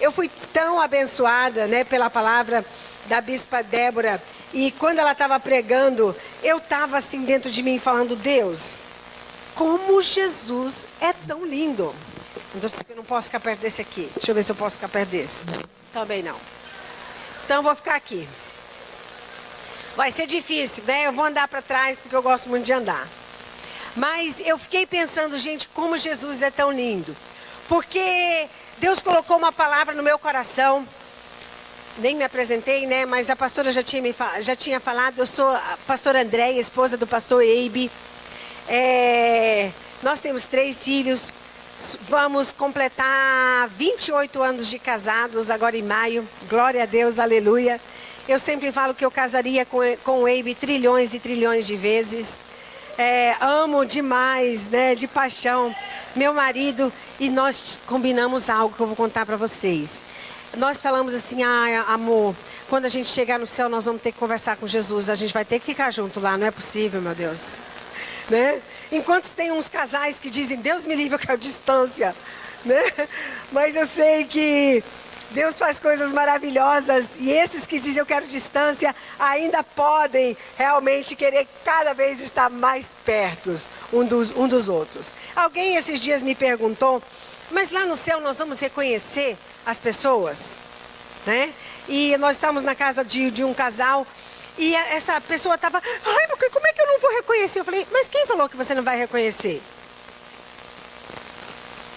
eu fui tão abençoada, né, pela palavra da Bispa Débora. E quando ela estava pregando, eu estava assim dentro de mim falando, Deus, como Jesus é tão lindo. Eu não posso ficar perto desse aqui. Deixa eu ver se eu posso ficar perto desse. Também não. Então eu vou ficar aqui. Vai ser difícil, né? Eu vou andar para trás porque eu gosto muito de andar. Mas eu fiquei pensando, gente, como Jesus é tão lindo. Porque Deus colocou uma palavra no meu coração. Nem me apresentei, né? Mas a pastora já tinha falado. Eu sou a pastora Andréia, esposa do pastor Eibe. Nós temos 3 filhos. Vamos completar 28 anos de casados agora em maio. Glória a Deus, aleluia. Eu sempre falo que eu casaria com o Eibe trilhões e trilhões de vezes. Amo demais, né? De paixão, meu marido. E nós combinamos algo que eu vou contar para vocês. Nós falamos assim, amor, quando a gente chegar no céu, nós vamos ter que conversar com Jesus. A gente vai ter que ficar junto lá, não é possível, meu Deus. Né? Enquanto tem uns casais que dizem, Deus me livre, eu quero distância. Né? Mas eu sei que Deus faz coisas maravilhosas. E esses que dizem, eu quero distância, ainda podem realmente querer cada vez estar mais perto um dos outros. Alguém esses dias me perguntou, mas lá no céu nós vamos reconhecer as pessoas? Né? E nós estamos na casa de um casal. E essa pessoa estava, mas como é que eu não vou reconhecer? Eu falei, mas quem falou que você não vai reconhecer?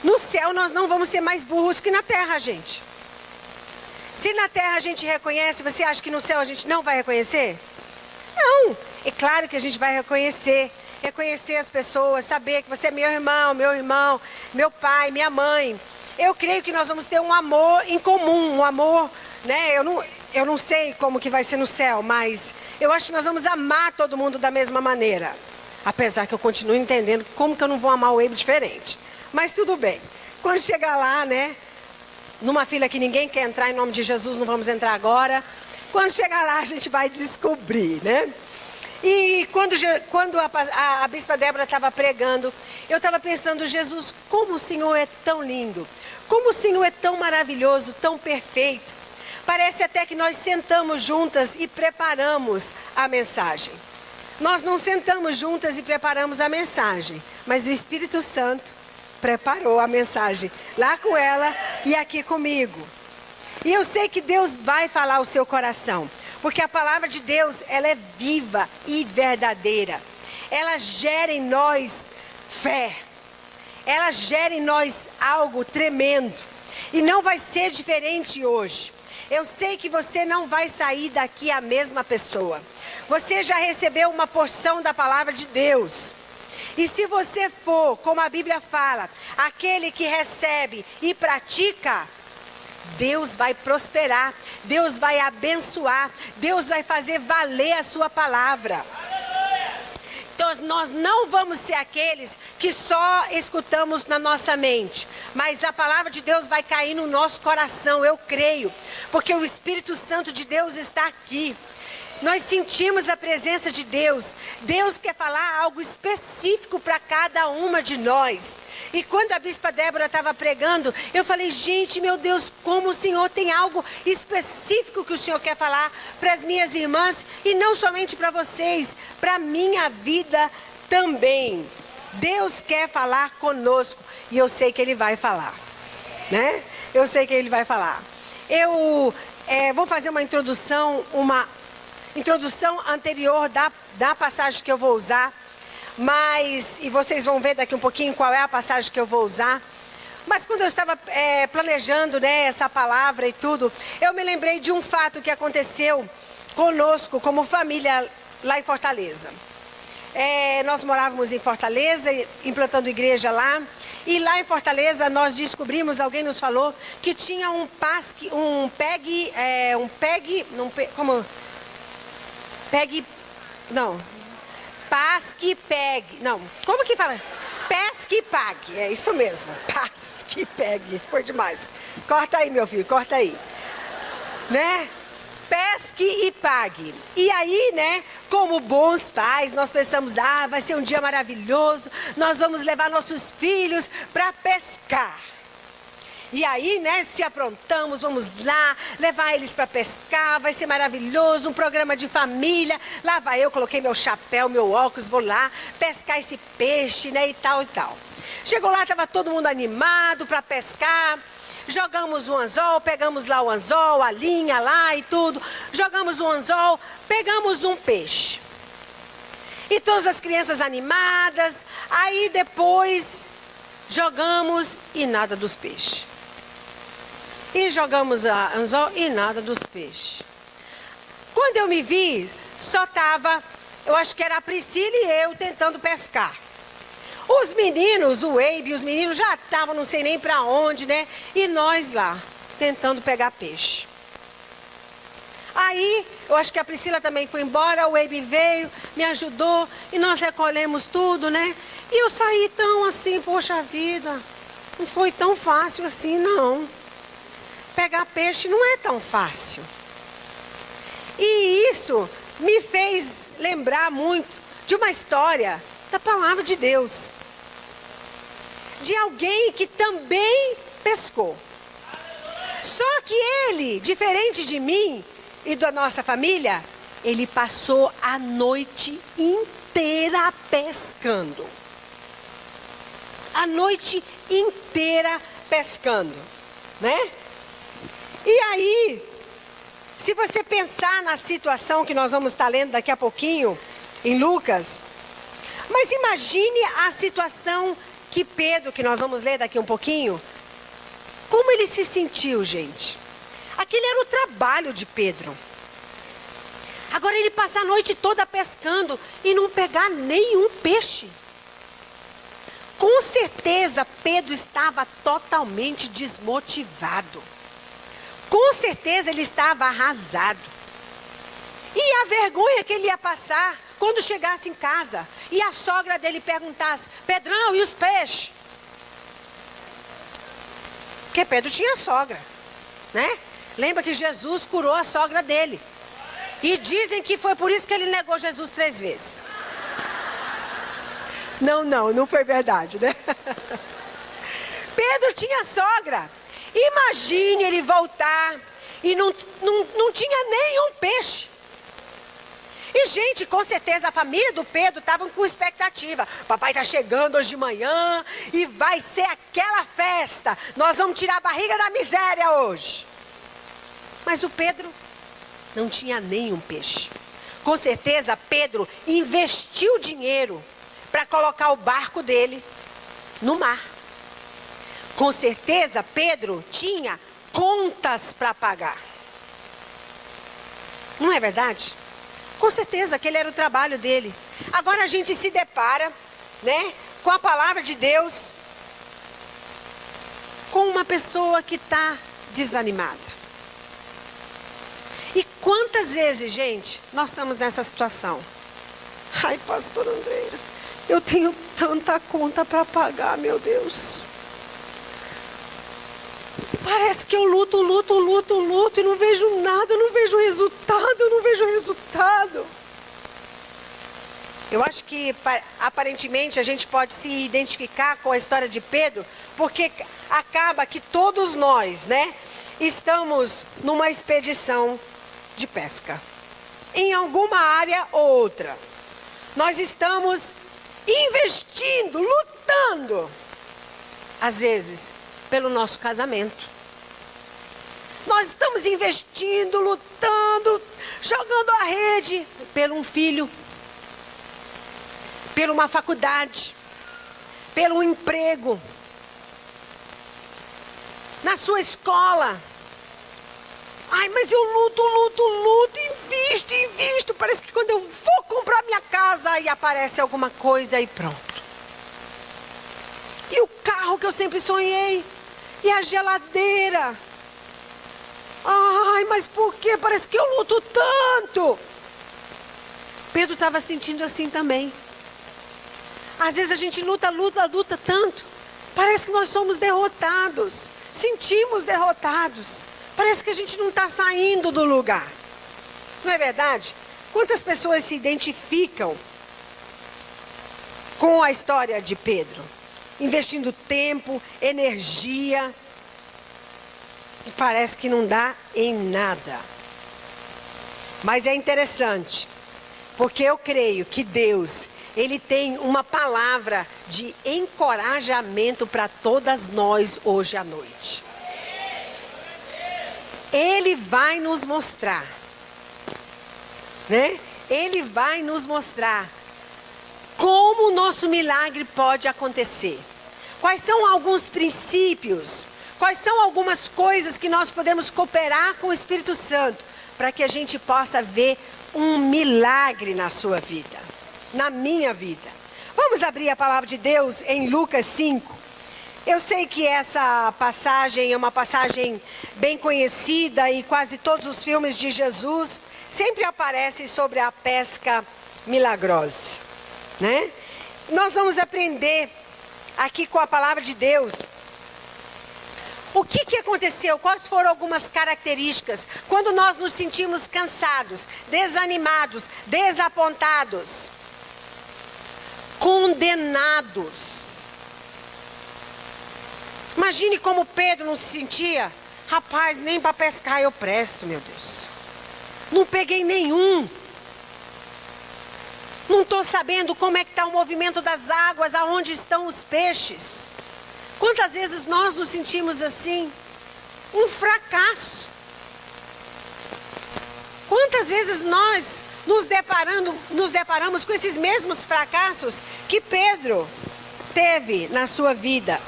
No céu nós não vamos ser mais burros que na terra, gente. Se na terra a gente reconhece, você acha que no céu a gente não vai reconhecer? Não, é claro que a gente vai reconhecer. Reconhecer as pessoas, saber que você é meu irmão, meu pai, minha mãe. Eu creio que nós vamos ter um amor em comum, um amor, né? Eu não sei como que vai ser no céu, mas eu acho que nós vamos amar todo mundo da mesma maneira. Apesar que eu continuo entendendo como que eu não vou amar o Eibe diferente. Mas tudo bem. Quando chegar lá, né? Numa fila que ninguém quer entrar, em nome de Jesus, não vamos entrar agora. Quando chegar lá, a gente vai descobrir, né? E quando a Bispa Débora estava pregando, eu estava pensando, Jesus, como o Senhor é tão lindo. Como o Senhor é tão maravilhoso, tão perfeito. Parece até que nós sentamos juntas e preparamos a mensagem. Nós não sentamos juntas e preparamos a mensagem, mas o Espírito Santo preparou a mensagem lá com ela e aqui comigo. E eu sei que Deus vai falar ao seu coração, porque a palavra de Deus, ela é viva e verdadeira. Ela gera em nós fé. Ela gera em nós algo tremendo. E não vai ser diferente hoje. Eu sei que você não vai sair daqui a mesma pessoa. Você já recebeu uma porção da palavra de Deus. E se você for, como a Bíblia fala, aquele que recebe e pratica, Deus vai prosperar, Deus vai abençoar, Deus vai fazer valer a sua palavra. Então nós não vamos ser aqueles que só escutamos na nossa mente, mas a palavra de Deus vai cair no nosso coração, eu creio, porque o Espírito Santo de Deus está aqui. Nós sentimos a presença de Deus. Deus quer falar algo específico para cada uma de nós. E quando a Bispa Débora estava pregando, eu falei, gente, meu Deus, como o Senhor tem algo específico que o Senhor quer falar para as minhas irmãs. E não somente para vocês, para a minha vida também. Deus quer falar conosco. E eu sei que Ele vai falar. Né? Eu sei que Ele vai falar. Eu vou fazer uma introdução anterior da passagem que eu vou usar, e vocês vão ver daqui um pouquinho qual é a passagem que eu vou usar. Mas quando eu estava planejando, né, essa palavra e tudo, eu me lembrei de um fato que aconteceu conosco como família lá em Fortaleza. Nós morávamos em Fortaleza, implantando igreja lá. E lá em Fortaleza nós descobrimos, alguém nos falou, que tinha Pasque Pegue. Não, como que fala? Pesque e pague. É isso mesmo. Pasque e pegue. Foi demais. Corta aí, meu filho, corta aí. Né? Pesque e pague. E aí, né, como bons pais, nós pensamos, vai ser um dia maravilhoso, nós vamos levar nossos filhos para pescar. E aí, né, se aprontamos, vamos lá, levar eles para pescar, vai ser maravilhoso, um programa de família. Lá vai eu, coloquei meu chapéu, meu óculos, vou lá pescar esse peixe, né, e tal, e tal. Chegou lá, estava todo mundo animado para pescar. Jogamos o anzol, pegamos lá o anzol, a linha lá e tudo. Jogamos o anzol, pegamos um peixe. E todas as crianças animadas. Aí depois jogamos e nada dos peixes. E jogamos a anzol e nada dos peixes. Quando eu me vi, só estava, eu acho que era a Priscila e eu tentando pescar. Os meninos, o Eibe, os meninos já estavam não sei nem para onde, né? E nós lá, tentando pegar peixe. Aí, eu acho que a Priscila também foi embora, o Eibe veio, me ajudou e nós recolhemos tudo, né? E eu saí tão assim, poxa vida, não foi tão fácil assim, não. Pegar peixe não é tão fácil. E isso me fez lembrar muito de uma história da palavra de Deus. De alguém que também pescou. Só que ele, diferente de mim e da nossa família, ele passou a noite inteira pescando. A noite inteira pescando, né? E aí, se você pensar na situação que nós vamos estar lendo daqui a pouquinho, em Lucas, mas imagine a situação que Pedro, que nós vamos ler daqui um pouquinho, como ele se sentiu, gente. Aquele era o trabalho de Pedro. Agora ele passa a noite toda pescando e não pegar nenhum peixe. Com certeza Pedro estava totalmente desmotivado. Com certeza ele estava arrasado. E a vergonha que ele ia passar quando chegasse em casa e a sogra dele perguntasse: Pedrão, e os peixes? Porque Pedro tinha sogra, né? Lembra que Jesus curou a sogra dele. E dizem que foi por isso que ele negou Jesus 3 vezes. Não foi verdade, né? Pedro tinha sogra. Imagine ele voltar e não tinha nenhum peixe. E, gente, com certeza a família do Pedro estava com expectativa. Papai está chegando hoje de manhã e vai ser aquela festa. Nós vamos tirar a barriga da miséria hoje. Mas o Pedro não tinha nenhum peixe. Com certeza Pedro investiu dinheiro para colocar o barco dele no mar. Com certeza Pedro tinha contas para pagar. Não é verdade? Com certeza, aquele era o trabalho dele. Agora a gente se depara, né, com a palavra de Deus, com uma pessoa que está desanimada. E quantas vezes, gente, nós estamos nessa situação? Ai, pastor Andreira, eu tenho tanta conta para pagar, meu Deus. Parece que eu luto e não vejo nada, não vejo resultado. Eu acho que aparentemente a gente pode se identificar com a história de Pedro, porque acaba que todos nós, né, estamos numa expedição de pesca. Em alguma área ou outra. Nós estamos investindo, lutando, às vezes, pelo nosso casamento. Nós estamos investindo, lutando, jogando a rede pelo um filho, pela uma faculdade, pelo um emprego, na sua escola. Ai, mas eu luto, invisto. Parece que quando eu vou comprar minha casa, aí aparece alguma coisa e pronto. E o carro que eu sempre sonhei, e a geladeira. Ai, mas por que? Parece que eu luto tanto. Pedro estava sentindo assim também. Às vezes a gente luta tanto. Parece que nós somos derrotados. Sentimos derrotados. Parece que a gente não está saindo do lugar. Não é verdade? Quantas pessoas se identificam com a história de Pedro? Investindo tempo, energia, E parece que não dá em nada. Mas é interessante, porque eu creio que Deus, Ele tem uma palavra de encorajamento para todas nós hoje à noite. Ele vai nos mostrar, né? Ele vai nos mostrar como o nosso milagre pode acontecer. Quais são alguns princípios, quais são algumas coisas que nós podemos cooperar com o Espírito Santo para que a gente possa ver um milagre na sua vida, na minha vida. Vamos abrir a palavra de Deus em Lucas 5. Eu sei que essa passagem é uma passagem bem conhecida e quase todos os filmes de Jesus sempre aparecem sobre a pesca milagrosa, né? Nós vamos aprender aqui com a palavra de Deus o que aconteceu, quais foram algumas características quando nós nos sentimos cansados, desanimados, desapontados, condenados. Imagine como Pedro não se sentia. Rapaz, nem para pescar eu presto, meu Deus. Não peguei nenhum. Não estou sabendo como é que está o movimento das águas, aonde estão os peixes. Quantas vezes nós nos sentimos assim? Um fracasso. Quantas vezes nós nos deparamos com esses mesmos fracassos que Pedro teve na sua vida?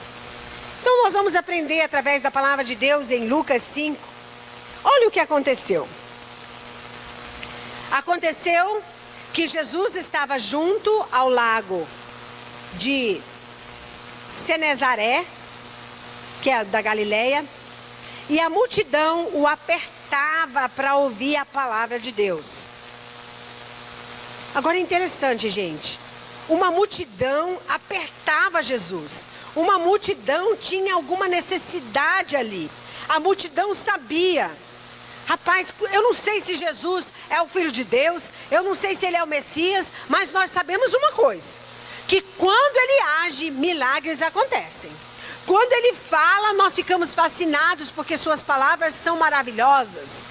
Então nós vamos aprender através da palavra de Deus em Lucas 5. Olha o que aconteceu. Aconteceu que Jesus estava junto ao lago de Cenezaré, que é da Galileia, e a multidão o apertava para ouvir a palavra de Deus. Agora é interessante, gente. Uma multidão apertava Jesus. Uma multidão tinha alguma necessidade ali. A multidão sabia. Rapaz, eu não sei se Jesus é o Filho de Deus. Eu não sei se Ele é o Messias. Mas nós sabemos uma coisa. Que quando Ele age, milagres acontecem. Quando Ele fala, nós ficamos fascinados porque Suas palavras são maravilhosas.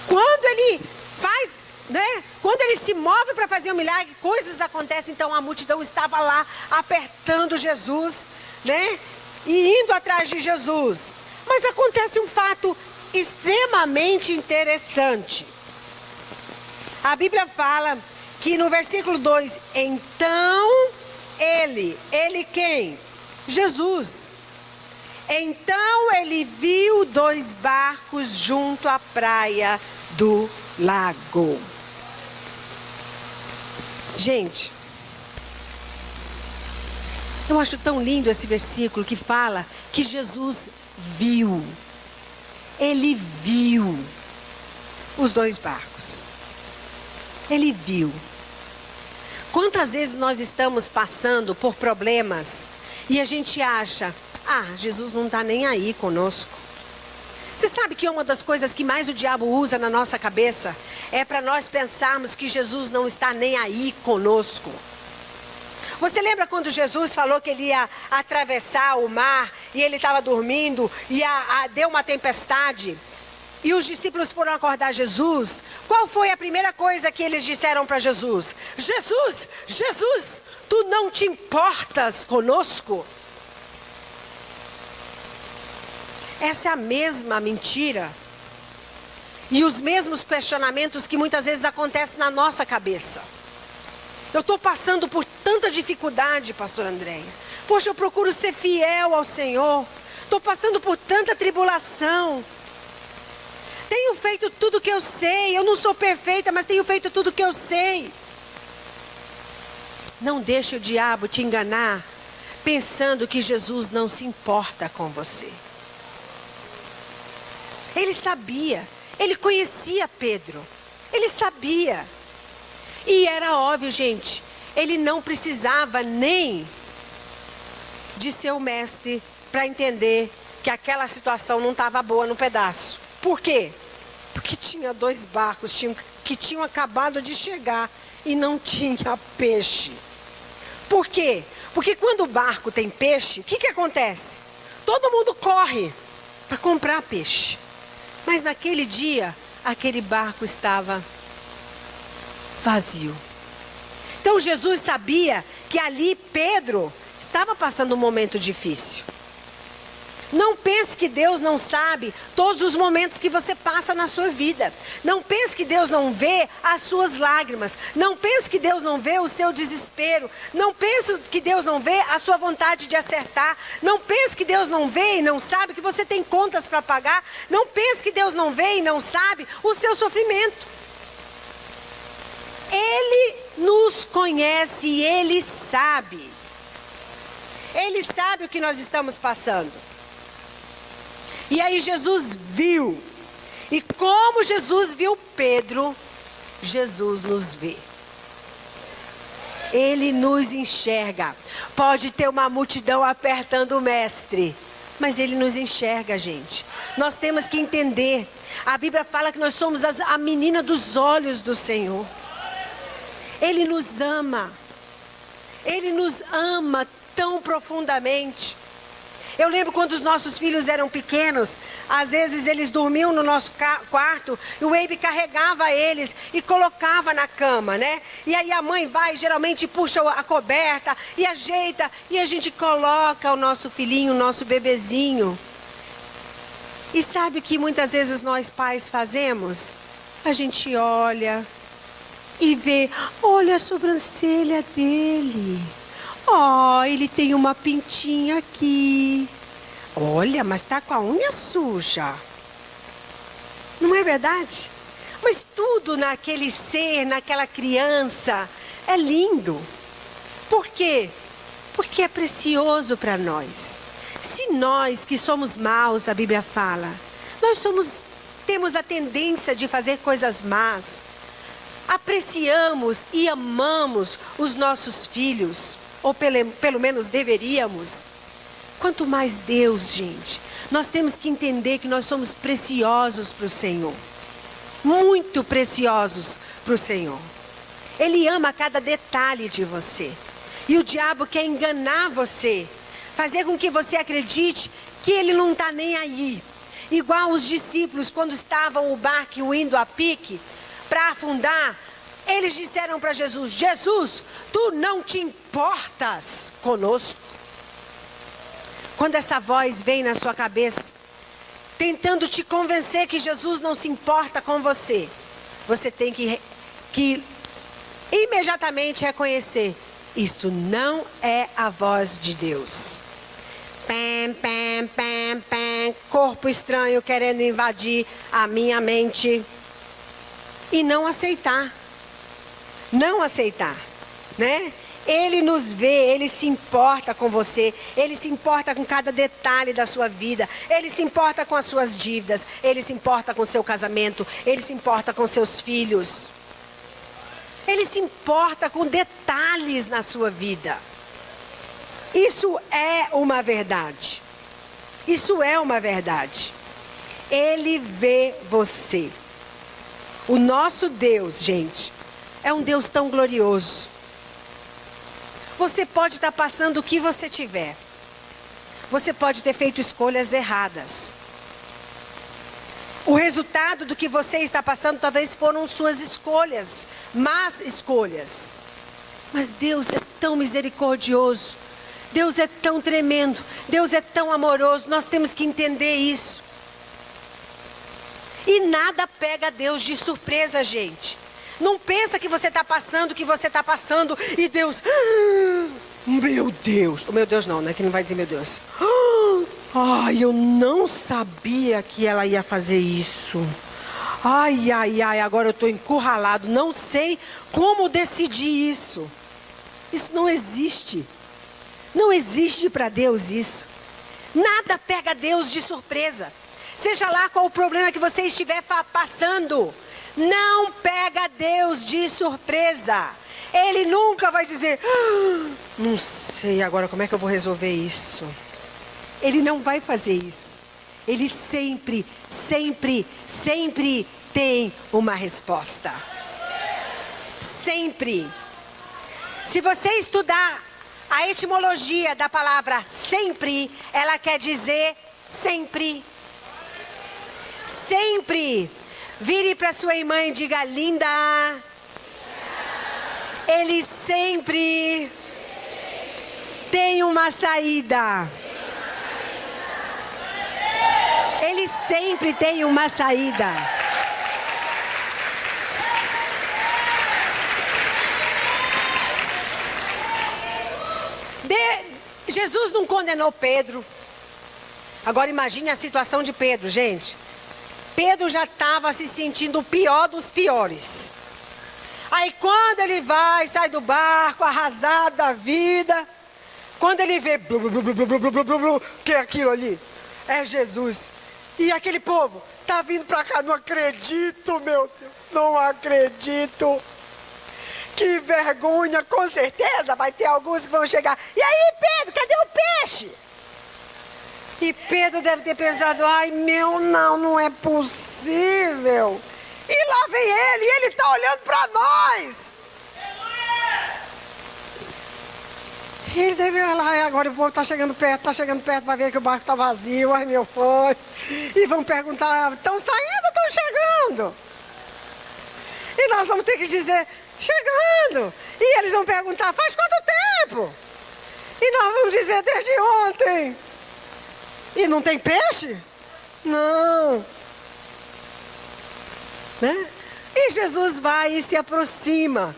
Quando Ele faz, né? Quando Ele se move para fazer um milagre, coisas acontecem. Então a multidão estava lá apertando Jesus, né? E indo atrás de Jesus. Mas acontece um fato extremamente interessante. A Bíblia fala que no versículo 2, então ele quem? Jesus. Então ele viu 2 barcos junto à praia do lago. Gente, eu acho tão lindo esse versículo que fala que Jesus viu. Ele viu os 2 barcos. Ele viu. Quantas vezes nós estamos passando por problemas e a gente acha, Jesus não está nem aí conosco. Você sabe que uma das coisas que mais o diabo usa na nossa cabeça é para nós pensarmos que Jesus não está nem aí conosco. Você lembra quando Jesus falou que ele ia atravessar o mar e ele estava dormindo e deu uma tempestade? E os discípulos foram acordar Jesus. Qual foi a primeira coisa que eles disseram para Jesus? Jesus, tu não te importas conosco? Essa é a mesma mentira e os mesmos questionamentos que muitas vezes acontecem na nossa cabeça. Eu estou passando por tanta dificuldade, pastor Andréia. Poxa, eu procuro ser fiel ao Senhor. Estou passando por tanta tribulação. Tenho feito tudo que eu sei. Eu não sou perfeita, mas tenho feito tudo que eu sei. Não deixe o diabo te enganar, pensando que Jesus não se importa com você. Ele sabia, ele conhecia Pedro, ele sabia. E era óbvio, gente, ele não precisava nem de ser o mestre para entender que aquela situação não estava boa no pedaço. Por quê? Porque tinha 2 barcos que tinham acabado de chegar e não tinha peixe. Por quê? Porque quando o barco tem peixe, o que acontece? Todo mundo corre. para comprar peixe. Mas naquele dia, aquele barco estava vazio. Então Jesus sabia que ali Pedro estava passando um momento difícil. Não pense que Deus não sabe todos os momentos que você passa na sua vida. Não pense que Deus não vê as suas lágrimas. Não pense que Deus não vê o seu desespero. Não pense que Deus não vê a sua vontade de acertar. Não pense que Deus não vê e não sabe que você tem contas para pagar. Não pense que Deus não vê e não sabe o seu sofrimento. Ele nos conhece e Ele sabe. Ele sabe o que nós estamos passando. E aí Jesus viu. E como Jesus viu Pedro, Jesus nos vê. Ele nos enxerga. Pode ter uma multidão apertando o mestre, mas Ele nos enxerga, gente. Nós temos que entender. A Bíblia fala que nós somos a menina dos olhos do Senhor. Ele nos ama. Ele nos ama tão profundamente. Eu lembro quando os nossos filhos eram pequenos, às vezes eles dormiam no nosso quarto, e o Abe carregava eles e colocava na cama, né? E aí a mãe vai, geralmente puxa a coberta e ajeita, e a gente coloca o nosso filhinho, o nosso bebezinho. E sabe o que muitas vezes nós pais fazemos? A gente olha e vê, olha a sobrancelha dele. Oh, ele tem uma pintinha aqui. Olha, mas está com a unha suja. Não é verdade? Mas tudo naquele ser, naquela criança, é lindo. Por quê? Porque é precioso para nós. Se nós que somos maus, a Bíblia fala, temos a tendência de fazer coisas más, apreciamos e amamos os nossos filhos, ou pelo menos deveríamos. Quanto mais Deus, gente, nós temos que entender que nós somos preciosos para o Senhor. Muito preciosos para o Senhor. Ele ama cada detalhe de você. E o diabo quer enganar você. Fazer com que você acredite que ele não está nem aí. Igual os discípulos, quando estavam o barco indo a pique para afundar, eles disseram para Jesus, Jesus, tu não te importas conosco. Quando essa voz vem na sua cabeça, tentando te convencer que Jesus não se importa com você, você tem que imediatamente reconhecer, isso não é a voz de Deus. Pam, pam, pam, pam, corpo estranho querendo invadir a minha mente. E não aceitar. Não aceitar, né? Ele nos vê, Ele se importa com você, Ele se importa com cada detalhe da sua vida, Ele se importa com as suas dívidas, Ele se importa com o seu casamento, Ele se importa com seus filhos. Ele se importa com detalhes na sua vida. Isso é uma verdade. Isso é uma verdade. Ele vê você. O nosso Deus, gente, é um Deus tão glorioso. Você pode estar passando o que você tiver. Você pode ter feito escolhas erradas. O resultado do que você está passando talvez foram suas escolhas, más escolhas. Mas Deus é tão misericordioso. Deus é tão tremendo. Deus é tão amoroso. Nós temos que entender isso. E nada pega Deus de surpresa, gente. Não pensa que você está passando o que você está passando e Deus... Meu Deus. Meu Deus não, né? Que não vai dizer meu Deus. Ai, eu não sabia que ela ia fazer isso. Ai, ai, ai, agora eu estou encurralado. Não sei como decidir isso. Isso não existe. Não existe para Deus isso. Nada pega Deus de surpresa. Seja lá qual o problema que você estiver passando, não pega Deus de surpresa. Ele nunca vai dizer, não sei agora como é que eu vou resolver isso. Ele não vai fazer isso. Ele sempre, sempre, sempre tem uma resposta. Sempre. Se você estudar a etimologia da palavra sempre, ela quer dizer sempre, sempre. Vire para sua irmã e diga: linda. Ele sempre tem uma saída. Ele sempre tem uma saída. Jesus não condenou Pedro. Agora imagine a situação de Pedro, gente. Pedro já estava se sentindo o pior dos piores. Aí quando ele sai do barco, arrasado da vida, quando ele vê, que é aquilo ali? É Jesus. E aquele povo, tá vindo pra cá, não acredito, meu Deus, não acredito. Que vergonha, com certeza vai ter alguns que vão chegar. E aí, Pedro, cadê o peixe? E Pedro deve ter pensado: ai, não é possível. E lá vem ele, e ele está olhando para nós. E ele deve olhar: agora o povo está chegando perto, vai ver que o barco está vazio. Ai, meu pai. E vão perguntar: estão saindo ou estão chegando? E nós vamos ter que dizer: chegando. E eles vão perguntar: faz quanto tempo? E nós vamos dizer: desde ontem. E não tem peixe? Não. Né? E Jesus vai e se aproxima.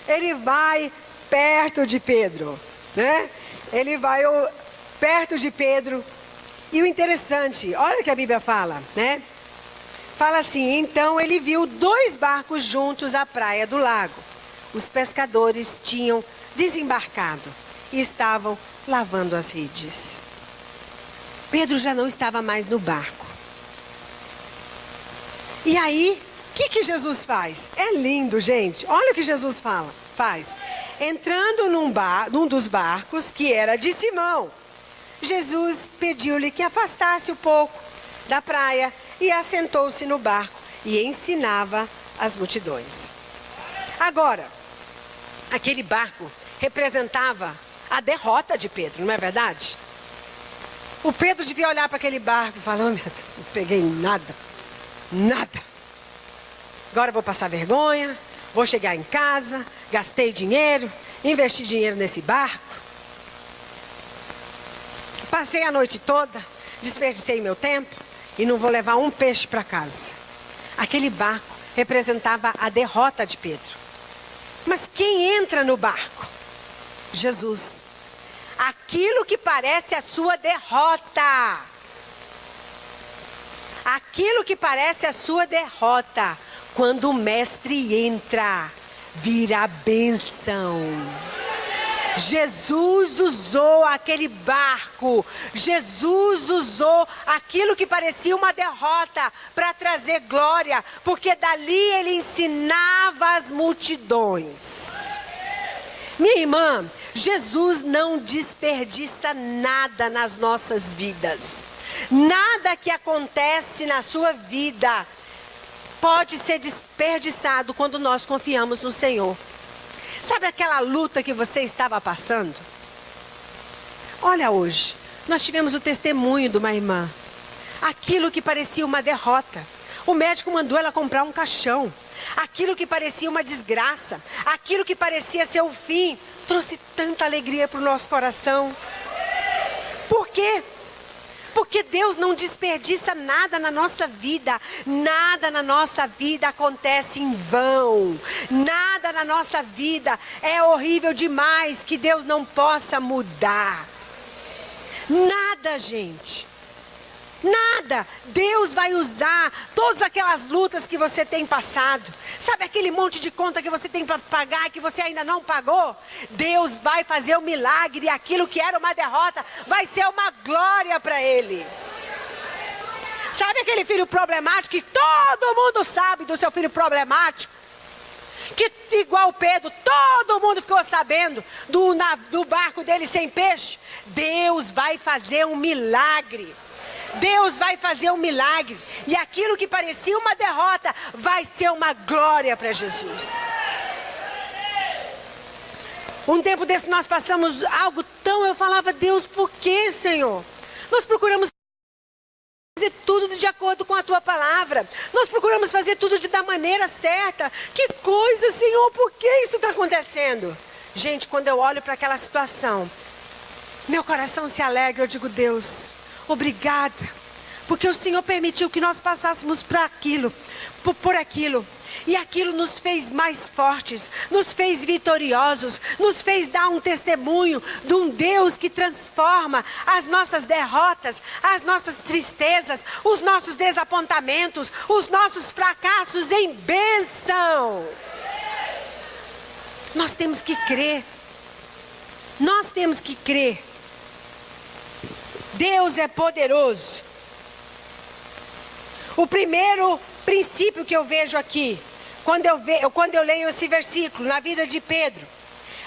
Ele vai perto de Pedro. Né? Ele vai perto de Pedro. E o interessante, olha o que a Bíblia fala, né? Fala assim: então ele viu 2 barcos juntos à praia do lago. Os pescadores tinham desembarcado e estavam lavando as redes. Pedro já não estava mais no barco. E aí, o que Jesus faz? É lindo, gente. Olha o que Jesus faz. Entrando num dos barcos, que era de Simão, Jesus pediu-lhe que afastasse um pouco da praia e assentou-se no barco e ensinava as multidões. Agora, aquele barco representava a derrota de Pedro, não é verdade? O Pedro devia olhar para aquele barco e falar: oh, meu Deus, não peguei nada. Agora eu vou passar vergonha, vou chegar em casa, gastei dinheiro, investi dinheiro nesse barco. Passei a noite toda, desperdicei meu tempo e não vou levar um peixe para casa. Aquele barco representava a derrota de Pedro. Mas quem entra no barco? Jesus. Aquilo que parece a sua derrota. Aquilo que parece a sua derrota, quando o mestre entra, vira bênção. Jesus usou aquele barco, Jesus usou aquilo que parecia uma derrota para trazer glória, porque dali ele ensinava as multidões. Minha irmã, Jesus não desperdiça nada nas nossas vidas. Nada que acontece na sua vida pode ser desperdiçado quando nós confiamos no Senhor. Sabe aquela luta que você estava passando? Olha, hoje, nós tivemos o testemunho de uma irmã. Aquilo que parecia uma derrota. O médico mandou ela comprar um caixão. Aquilo que parecia uma desgraça, aquilo que parecia ser o fim, trouxe tanta alegria para o nosso coração. Por quê? Porque Deus não desperdiça nada na nossa vida. Nada na nossa vida acontece em vão. Nada na nossa vida é horrível demais que Deus não possa mudar. Nada, gente. Nada. Deus vai usar todas aquelas lutas que você tem passado. Sabe aquele monte de conta que você tem para pagar e que você ainda não pagou? Deus vai fazer um milagre e aquilo que era uma derrota vai ser uma glória para Ele. Sabe aquele filho problemático que todo mundo sabe do seu filho problemático? Que igual Pedro, todo mundo ficou sabendo do barco dele sem peixe? Deus vai fazer um milagre. Deus vai fazer um milagre. E aquilo que parecia uma derrota vai ser uma glória para Jesus. Um tempo desse nós passamos algo tão... Eu falava: Deus, por que, Senhor? Nós procuramos fazer tudo tudo de acordo com a tua palavra. Nós procuramos fazer tudo da maneira certa. Que coisa, Senhor, por que isso está acontecendo? Gente, quando eu olho para aquela situação, meu coração se alegra. Eu digo, Deus, obrigada. Porque o Senhor permitiu que nós passássemos por aquilo. E aquilo nos fez mais fortes, nos fez vitoriosos, nos fez dar um testemunho de um Deus que transforma as nossas derrotas, as nossas tristezas, os nossos desapontamentos, os nossos fracassos em bênção. Nós temos que crer. Nós temos que crer. Deus é poderoso. O primeiro princípio que eu vejo aqui, quando eu leio esse versículo na vida de Pedro,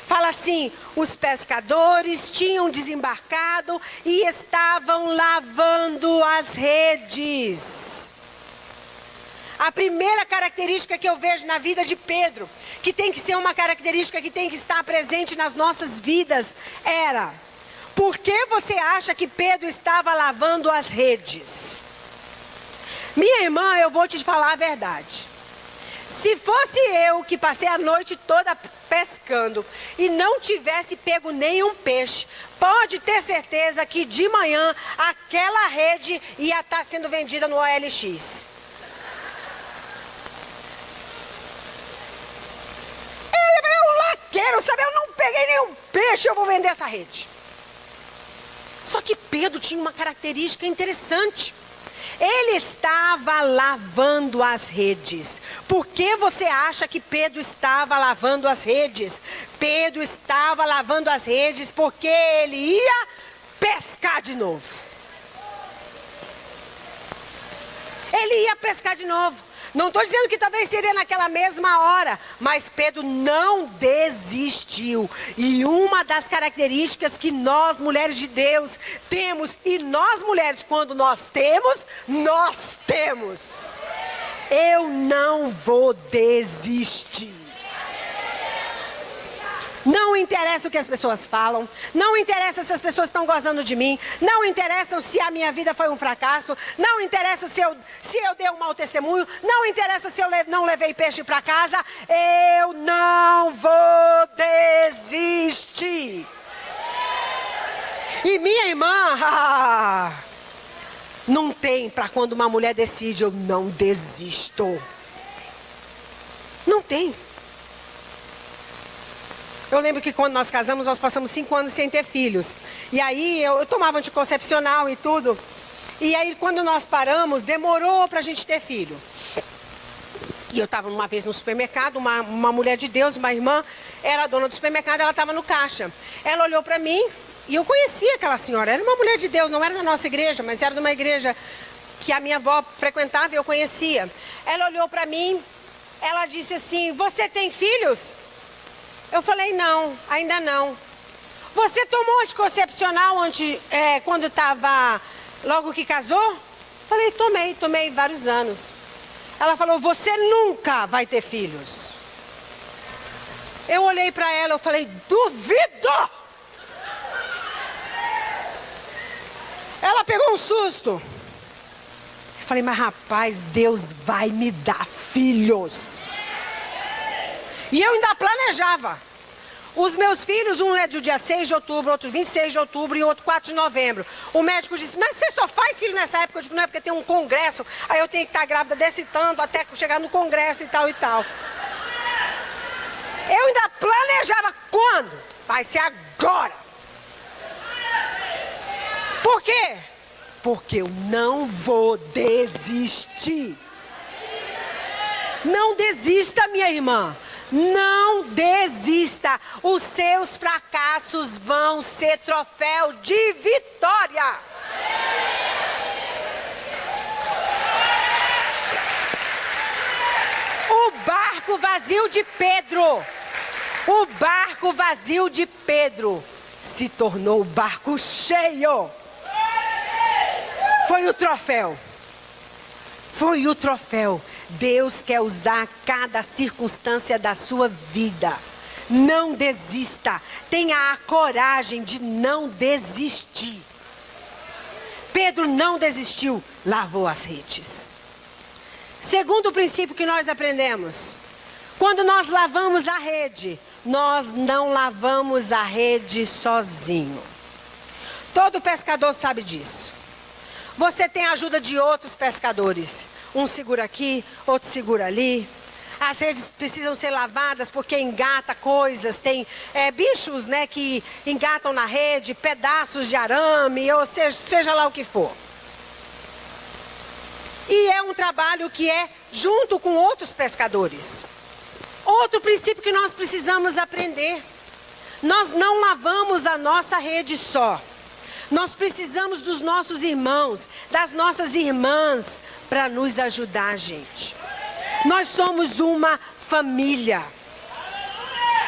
fala assim: os pescadores tinham desembarcado e estavam lavando as redes. A primeira característica que eu vejo na vida de Pedro, que tem que ser uma característica que tem que estar presente nas nossas vidas, era: por que você acha que Pedro estava lavando as redes? Minha irmã, eu vou te falar a verdade. Se fosse eu que passei a noite toda pescando e não tivesse pego nenhum peixe, pode ter certeza que de manhã aquela rede ia estar sendo vendida no OLX. Eu lá quero saber, eu não peguei nenhum peixe, eu vou vender essa rede. Só que Pedro tinha uma característica interessante. Ele estava lavando as redes. Por que você acha que Pedro estava lavando as redes? Pedro estava lavando as redes porque ele ia pescar de novo. Ele ia pescar de novo. Não estou dizendo que talvez seria naquela mesma hora, mas Pedro não desistiu. E uma das características que nós, mulheres de Deus, temos, e nós mulheres, quando nós temos, eu não vou desistir. Não interessa o que as pessoas falam, não interessa se as pessoas estão gozando de mim, não interessa se a minha vida foi um fracasso, não interessa se eu dei um mau testemunho, não interessa se eu não levei peixe para casa, eu não vou desistir. E minha irmã, não tem para quando uma mulher decide, eu não desisto. Não tem. Eu lembro que quando nós casamos, nós passamos 5 anos sem ter filhos. E aí eu tomava anticoncepcional e tudo. E aí quando nós paramos, demorou pra gente ter filho. E eu estava uma vez no supermercado, uma mulher de Deus, uma irmã, era a dona do supermercado, ela estava no caixa. Ela olhou pra mim e eu conhecia aquela senhora. Era uma mulher de Deus, não era da nossa igreja, mas era de uma igreja que a minha avó frequentava e eu conhecia. Ela olhou pra mim, ela disse assim: você tem filhos? Eu falei, não, ainda não. Você tomou anticoncepcional quando estava, logo que casou? Falei, tomei vários anos. Ela falou, você nunca vai ter filhos. Eu olhei para ela, eu falei, duvido! Ela pegou um susto. Eu falei, mas rapaz, Deus vai me dar filhos. E eu ainda planejava. Os meus filhos, um é do dia 6 de outubro, outro 26 de outubro e outro 4 de novembro. O médico disse, mas você só faz filho nessa época? Eu digo, não é porque tem um congresso, aí eu tenho que estar grávida desse tanto até chegar no congresso e tal e tal. Eu ainda planejava quando? Vai ser agora. Por quê? Porque eu não vou desistir. Não desista, minha irmã. Não desista. Os seus fracassos vão ser troféu de vitória. O barco vazio de Pedro. O barco vazio de Pedro se tornou o barco cheio. Foi o troféu. Foi o troféu. Deus quer usar cada circunstância da sua vida. Não desista. Tenha a coragem de não desistir. Pedro não desistiu, lavou as redes. Segundo princípio que nós aprendemos: quando nós lavamos a rede, nós não lavamos a rede sozinho. Todo pescador sabe disso. Você tem a ajuda de outros pescadores. Um segura aqui, outro segura ali. As redes precisam ser lavadas porque engata coisas. Tem bichos, né, que engatam na rede, pedaços de arame, ou seja lá o que for. E é um trabalho que é junto com outros pescadores. Outro princípio que nós precisamos aprender: nós não lavamos a nossa rede só. Nós precisamos dos nossos irmãos, das nossas irmãs, para nos ajudar, gente. Nós somos uma família.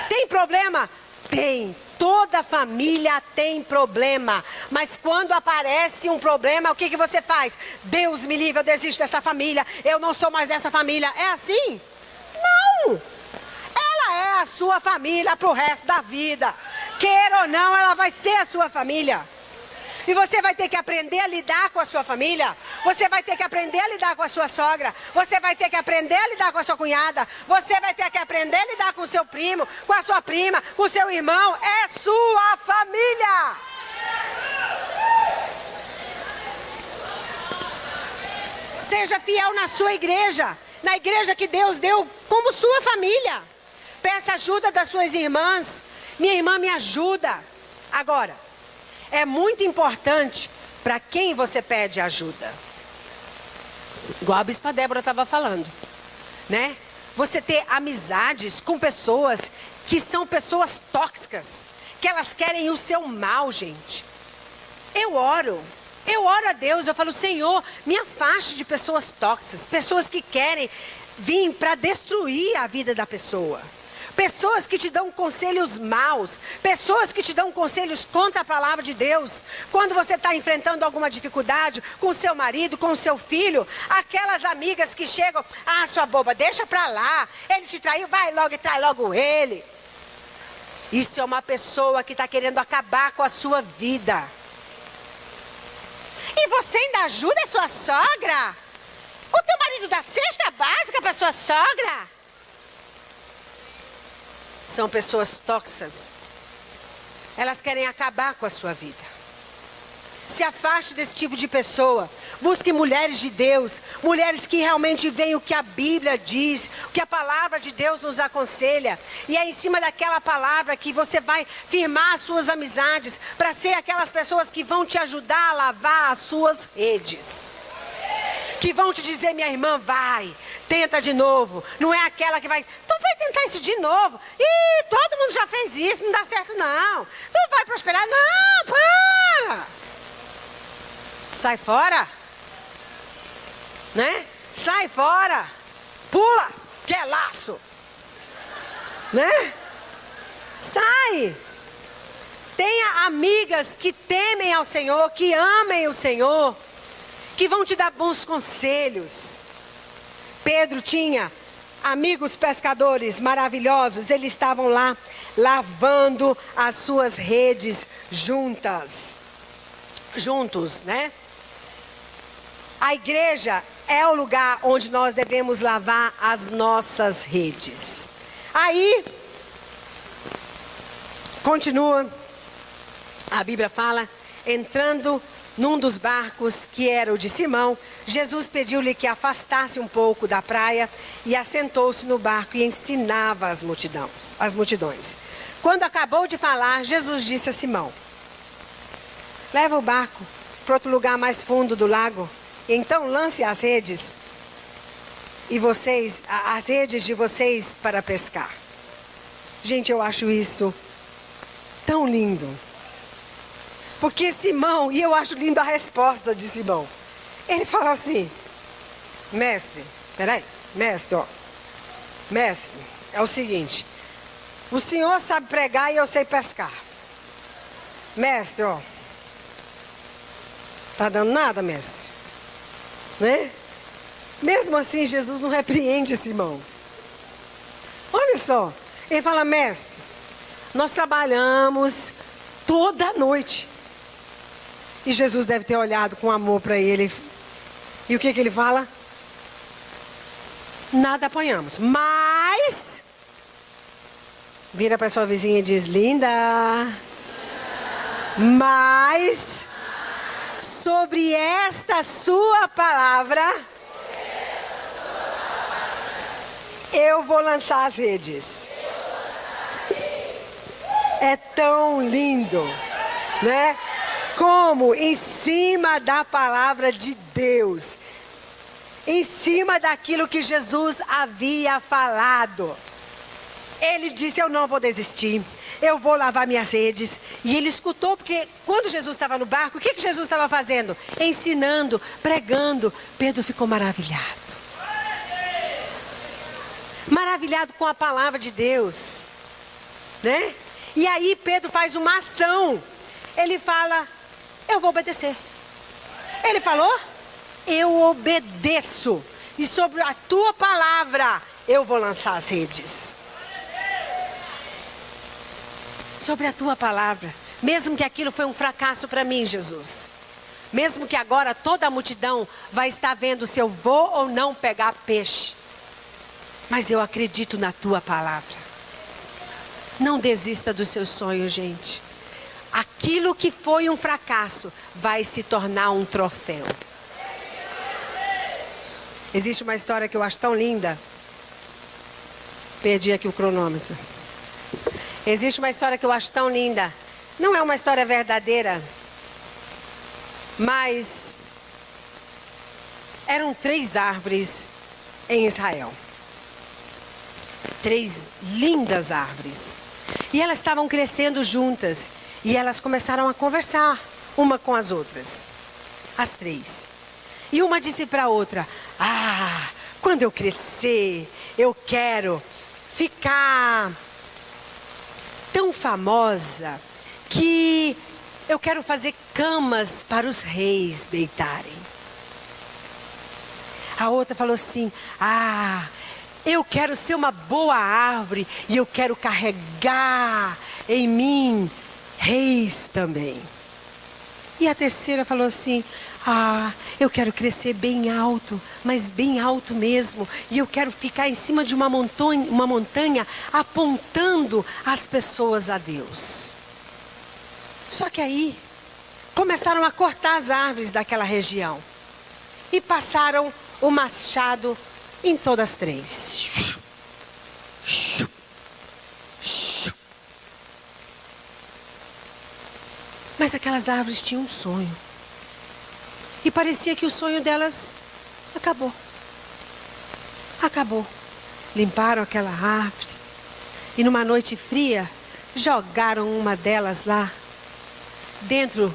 Tem problema? Tem. Toda família tem problema. Mas quando aparece um problema, o que você faz? Deus me livre, eu desisto dessa família. Eu não sou mais dessa família. É assim? Não. Ela é a sua família para o resto da vida. Queira ou não, ela vai ser a sua família. E você vai ter que aprender a lidar com a sua família. Você vai ter que aprender a lidar com a sua sogra. Você vai ter que aprender a lidar com a sua cunhada. Você vai ter que aprender a lidar com o seu primo, com a sua prima, com o seu irmão. É sua família. Seja fiel na sua igreja. Na igreja que Deus deu como sua família. Peça ajuda das suas irmãs. Minha irmã me ajuda. Agora, é muito importante para quem você pede ajuda. Igual a Bispa Débora estava falando, né? Você ter amizades com pessoas que são pessoas tóxicas, que elas querem o seu mal, gente. Eu oro a Deus, eu falo: Senhor, me afaste de pessoas tóxicas, pessoas que querem vir para destruir a vida da pessoa. Pessoas que te dão conselhos maus. Pessoas que te dão conselhos contra a palavra de Deus. Quando você está enfrentando alguma dificuldade com o seu marido, com o seu filho. Aquelas amigas que chegam: ah, sua boba, deixa pra lá. Ele te traiu, vai logo e trai logo ele. Isso é uma pessoa que está querendo acabar com a sua vida. E você ainda ajuda a sua sogra? O teu marido dá cesta básica para sua sogra? São pessoas tóxicas. Elas querem acabar com a sua vida. Se afaste desse tipo de pessoa. Busque mulheres de Deus. Mulheres que realmente veem o que a Bíblia diz. O que a palavra de Deus nos aconselha. E é em cima daquela palavra que você vai firmar as suas amizades. Para ser aquelas pessoas que vão te ajudar a lavar as suas redes. Que vão te dizer: minha irmã, vai, tenta de novo. Não é aquela que vai: então vai tentar isso de novo. Ih, todo mundo já fez isso, não dá certo não. Não vai prosperar, não, para. Sai fora. Né? Sai fora. Pula, que é laço. Né? Sai. Tenha amigas que temem ao Senhor, que amem o Senhor, que vão te dar bons conselhos. Pedro tinha amigos pescadores maravilhosos. Eles estavam lá lavando as suas redes juntos, né? A igreja é o lugar onde nós devemos lavar as nossas redes. Aí, continua, a Bíblia fala: entrando num dos barcos, que era o de Simão, Jesus pediu-lhe que afastasse um pouco da praia e assentou-se no barco e ensinava as multidões. Quando acabou de falar, Jesus disse a Simão: leva o barco para outro lugar mais fundo do lago, então lance as redes as redes de vocês para pescar. Gente, eu acho isso tão lindo. Porque Simão, e eu acho lindo a resposta de Simão. Ele fala assim: mestre, mestre, é o seguinte: o senhor sabe pregar e eu sei pescar. Mestre, ó, tá dando nada, mestre? Né? Mesmo assim, Jesus não repreende Simão. Olha só, ele fala: mestre, nós trabalhamos toda noite. E Jesus deve ter olhado com amor para ele. E o que ele fala? Nada apanhamos, mas... Vira para sua vizinha e diz: linda. Mas sobre esta sua palavra, eu vou lançar as redes. É tão lindo, né? Como em cima da palavra de Deus, em cima daquilo que Jesus havia falado, ele disse: eu não vou desistir, eu vou lavar minhas redes. E ele escutou, porque quando Jesus estava no barco, o que Jesus estava fazendo? Ensinando, pregando. Pedro ficou maravilhado. Maravilhado com a palavra de Deus, né? E aí Pedro faz uma ação. Ele fala: eu vou obedecer. Ele falou: eu obedeço. E sobre a tua palavra, eu vou lançar as redes. Sobre a tua palavra. Mesmo que aquilo foi um fracasso para mim, Jesus. Mesmo que agora toda a multidão vai estar vendo se eu vou ou não pegar peixe. Mas eu acredito na tua palavra. Não desista dos seus sonhos, gente. Aquilo que foi um fracasso vai se tornar um troféu. Existe uma história que eu acho tão linda. Perdi aqui o cronômetro. Existe uma história que eu acho tão linda. Não é uma história verdadeira, mas eram 3 árvores em Israel. 3 lindas árvores. E elas estavam crescendo juntas. E elas começaram a conversar uma com as outras. As 3. E uma disse para a outra: ah, quando eu crescer, eu quero ficar tão famosa que eu quero fazer camas para os reis deitarem. A outra falou assim: ah, eu quero ser uma boa árvore e eu quero carregar em mim reis também. E a terceira falou assim: ah, eu quero crescer bem alto, mas bem alto mesmo. E eu quero ficar em cima de uma montanha apontando as pessoas a Deus. Só que aí começaram a cortar as árvores daquela região. E passaram o machado em todas as 3. Mas aquelas árvores tinham um sonho. E parecia que o sonho delas acabou. Acabou. Limparam aquela árvore. E numa noite fria, jogaram uma delas lá, dentro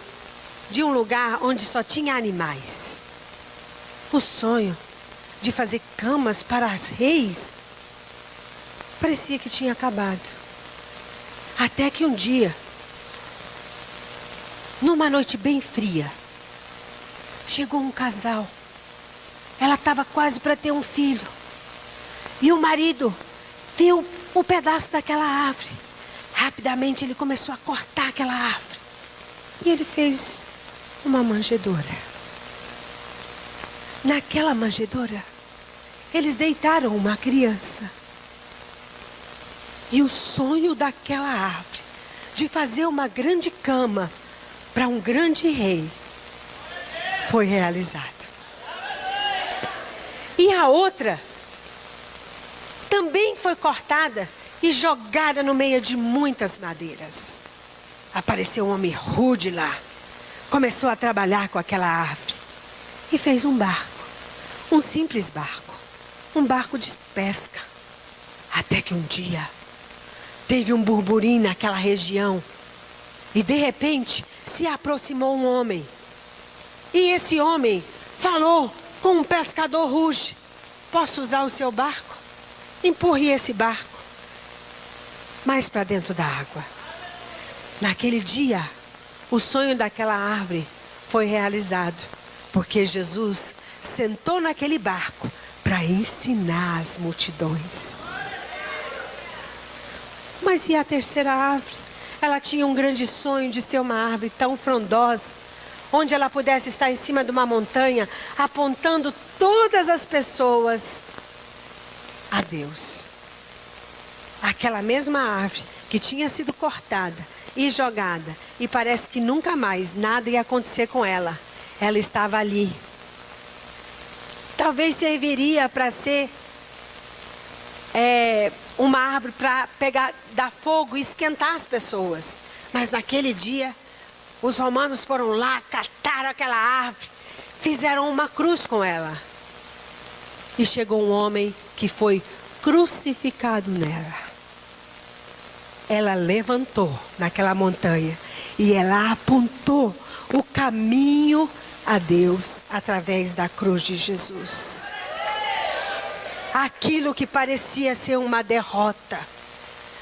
de um lugar onde só tinha animais. O sonho de fazer camas para os reis parecia que tinha acabado. Até que um dia, numa noite bem fria, chegou um casal. Ela estava quase para ter um filho. E o marido viu um pedaço daquela árvore. Rapidamente ele começou a cortar aquela árvore. E ele fez uma manjedoura. Naquela manjedoura, eles deitaram uma criança. E o sonho daquela árvore, de fazer uma grande cama para um grande rei, foi realizado. E a outra também foi cortada e jogada no meio de muitas madeiras. Apareceu um homem rude lá. Começou a trabalhar com aquela árvore. E fez um barco. Um simples barco. Um barco de pesca. Até que um dia teve um burburinho naquela região. E de repente se aproximou um homem. E esse homem falou com um pescador rude: posso usar o seu barco? Empurre esse barco mais para dentro da água. Naquele dia, o sonho daquela árvore foi realizado, porque Jesus sentou naquele barco para ensinar as multidões. Mas e a terceira árvore? Ela tinha um grande sonho de ser uma árvore tão frondosa, onde ela pudesse estar em cima de uma montanha, apontando todas as pessoas a Deus. Aquela mesma árvore que tinha sido cortada e jogada, e parece que nunca mais nada ia acontecer com ela. Ela estava ali. Talvez serviria para ser uma árvore para dar fogo e esquentar as pessoas. Mas naquele dia, os romanos foram lá, cataram aquela árvore, fizeram uma cruz com ela. E chegou um homem que foi crucificado nela. Ela levantou naquela montanha e ela apontou o caminho a Deus através da cruz de Jesus. Aquilo que parecia ser uma derrota,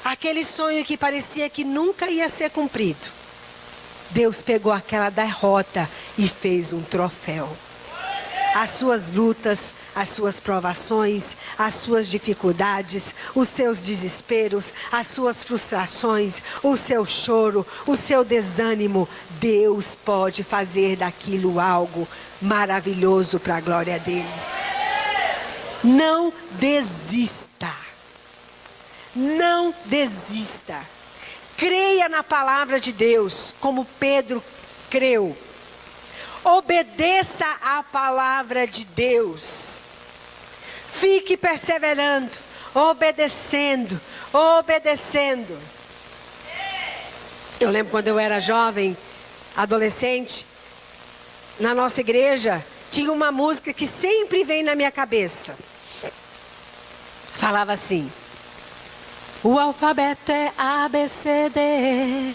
aquele sonho que parecia que nunca ia ser cumprido, Deus pegou aquela derrota e fez um troféu. As suas lutas, as suas provações, as suas dificuldades, os seus desesperos, as suas frustrações, o seu choro, o seu desânimo, Deus pode fazer daquilo algo maravilhoso para a glória dele. Não desista. Não desista. Creia na palavra de Deus, como Pedro creu. Obedeça à palavra de Deus. Fique perseverando, obedecendo, obedecendo. Eu lembro quando eu era jovem, adolescente, na nossa igreja, tinha uma música que sempre vem na minha cabeça. Falava assim: o alfabeto é ABCD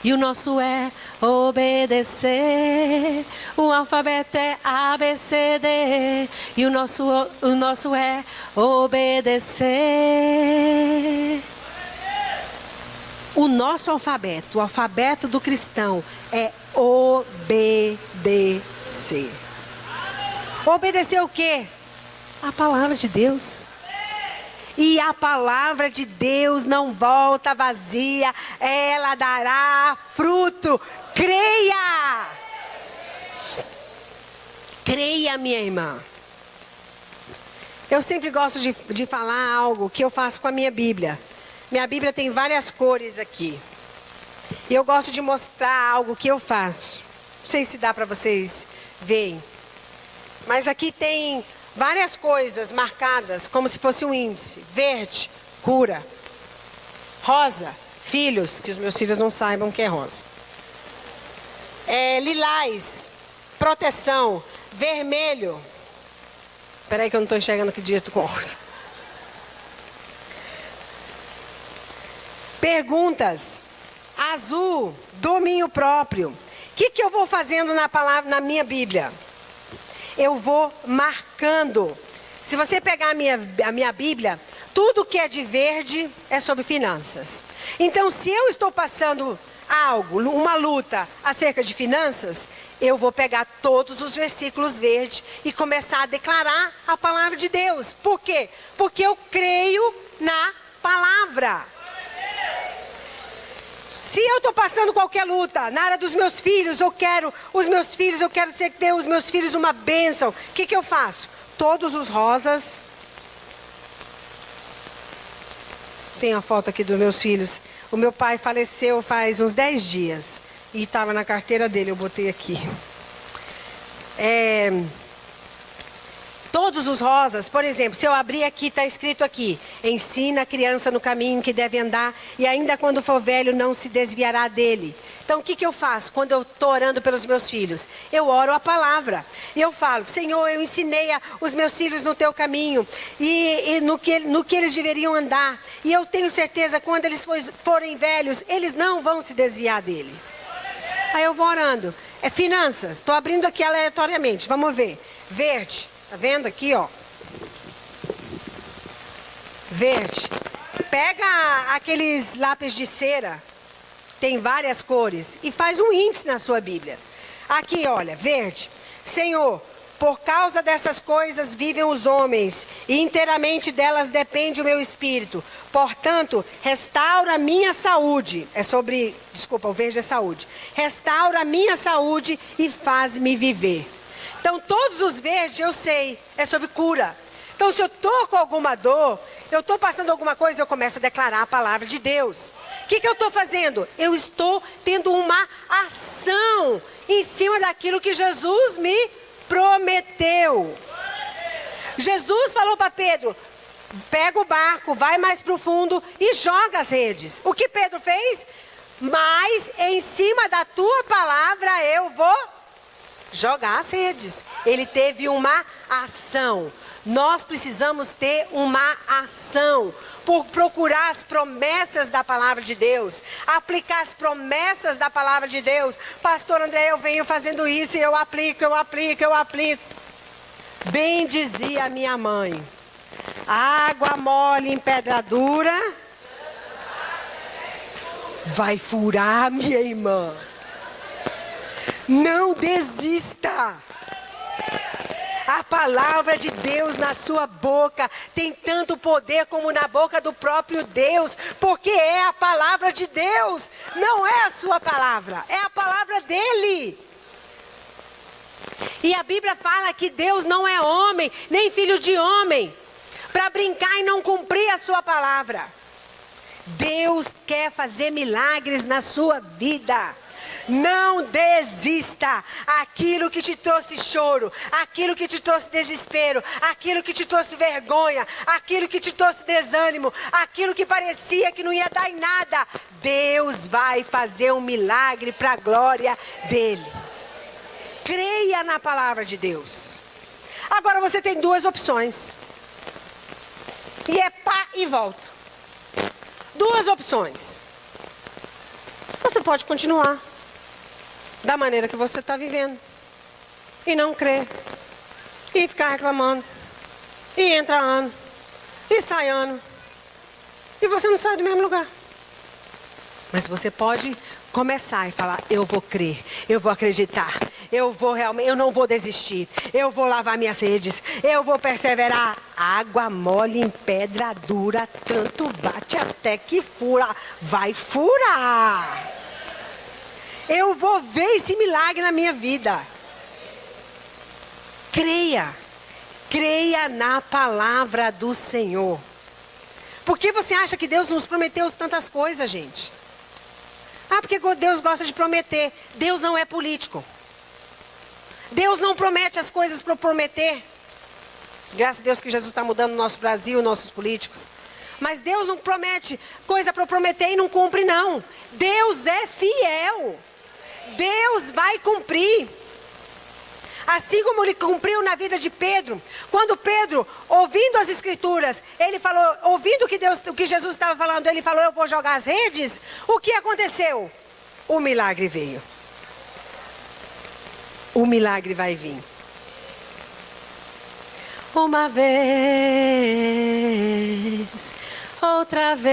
e o nosso é obedecer. O alfabeto é ABCD e o nosso é obedecer. O nosso alfabeto, o alfabeto do cristão, é obedecer. Obedecer o quê? A palavra de Deus. E a palavra de Deus não volta vazia, ela dará fruto. Creia! Creia, minha irmã. Eu sempre gosto de falar algo que eu faço com a minha Bíblia. Minha Bíblia tem várias cores aqui. E eu gosto de mostrar algo que eu faço. Não sei se dá para vocês verem. Mas aqui tem várias coisas marcadas, como se fosse um índice. Verde, cura. Rosa, filhos, que os meus filhos não saibam que é rosa. Lilás, proteção. Vermelho. Espera aí que eu não estou enxergando que dia com rosa. Perguntas. Azul, domínio próprio. O que eu vou fazendo na minha Bíblia? Eu vou marcando. Se você pegar a minha Bíblia, tudo que é de verde é sobre finanças. Então, se eu estou passando algo, uma luta acerca de finanças, eu vou pegar todos os versículos verdes e começar a declarar a palavra de Deus. Por quê? Porque eu creio na palavra. Se eu estou passando qualquer luta na área dos meus filhos, eu quero ter os meus filhos uma bênção. O que eu faço? Todos os rosas. Tem a foto aqui dos meus filhos. O meu pai faleceu faz uns 10 dias. E estava na carteira dele, eu botei aqui. Todos os rosas, por exemplo, se eu abrir aqui, está escrito aqui: ensina a criança no caminho que deve andar, e ainda quando for velho não se desviará dele. Então o que eu faço quando eu estou orando pelos meus filhos? Eu oro a palavra. E eu falo: Senhor, eu ensinei os meus filhos no teu caminho, e no que eles deveriam andar. E eu tenho certeza, quando eles forem velhos, eles não vão se desviar dele. Aí eu vou orando. Finanças, estou abrindo aqui aleatoriamente, vamos ver. Verde. Tá vendo aqui, ó? Verde. Pega aqueles lápis de cera, tem várias cores, e faz um índice na sua Bíblia. Aqui, olha, verde. Senhor, Por causa dessas coisas vivem os homens, e inteiramente delas depende o meu espírito. Portanto, restaura a minha saúde. O verde é saúde. Restaura a minha saúde e faz-me viver. Então, todos os verdes eu sei, é sobre cura. Então, se eu estou com alguma dor, eu estou passando alguma coisa, eu começo a declarar a palavra de Deus. O que eu estou fazendo? Eu estou tendo uma ação em cima daquilo que Jesus me prometeu. Jesus falou para Pedro: pega o barco, vai mais para o fundo e joga as redes. O que Pedro fez? Mas em cima da tua palavra eu vou jogar as redes. Ele teve uma ação. Nós precisamos ter uma ação por procurar as promessas da palavra de Deus, aplicar as promessas da palavra de Deus. Pastor André, eu venho fazendo isso e eu aplico. Bem dizia a minha mãe: água mole em pedra dura vai furar, minha irmã. Não desista. A palavra de Deus na sua boca tem tanto poder como na boca do próprio Deus, porque é a palavra de Deus, não é a sua palavra, é a palavra dele. E a Bíblia fala que Deus não é homem, nem filho de homem, para brincar e não cumprir a sua palavra. Deus quer fazer milagres na sua vida. Não desista. Aquilo que te trouxe choro, aquilo que te trouxe desespero, aquilo que te trouxe vergonha, aquilo que te trouxe desânimo, aquilo que parecia que não ia dar em nada, Deus vai fazer um milagre para a glória dele. Creia na palavra de Deus. Agora você tem duas opções. E é pá e volta. Duas opções. Você pode continuar da maneira que você está vivendo e não crer, e ficar reclamando, e entra ano, e sai ano, e você não sai do mesmo lugar. Mas você pode começar e falar: eu vou crer, eu vou acreditar, eu não vou desistir, eu vou lavar minhas redes, eu vou perseverar. Água mole em pedra dura, tanto bate até que fura. Vai furar. Eu vou ver esse milagre na minha vida. Creia na palavra do Senhor. Por que você acha que Deus nos prometeu tantas coisas, gente? Porque Deus gosta de prometer. Deus não é político. Deus não promete as coisas para prometer. Graças a Deus que Jesus está mudando o nosso Brasil, nossos políticos. Mas Deus não promete coisa para prometer e não cumpre, não. Deus é fiel. Deus vai cumprir. Assim como ele cumpriu na vida de Pedro. Quando Pedro, ouvindo as escrituras, ele falou, ouvindo o que Jesus estava falando, ele falou: eu vou jogar as redes. O que aconteceu? O milagre veio. O milagre vai vir. Uma vez, outra vez,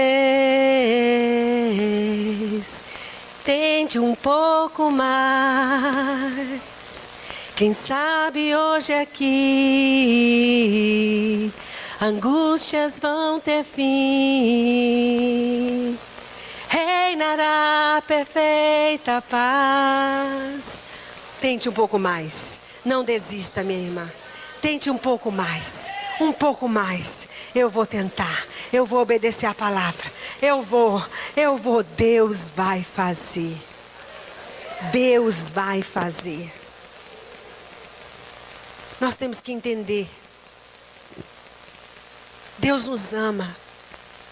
tente um pouco mais. Quem sabe hoje aqui, angústias vão ter fim. Reinará a perfeita paz. Tente um pouco mais. Não desista, minha irmã. Tente um pouco mais. Um pouco mais. Eu vou tentar. Eu vou obedecer a palavra. Eu vou. Deus vai fazer. Deus vai fazer. Nós temos que entender. Deus nos ama.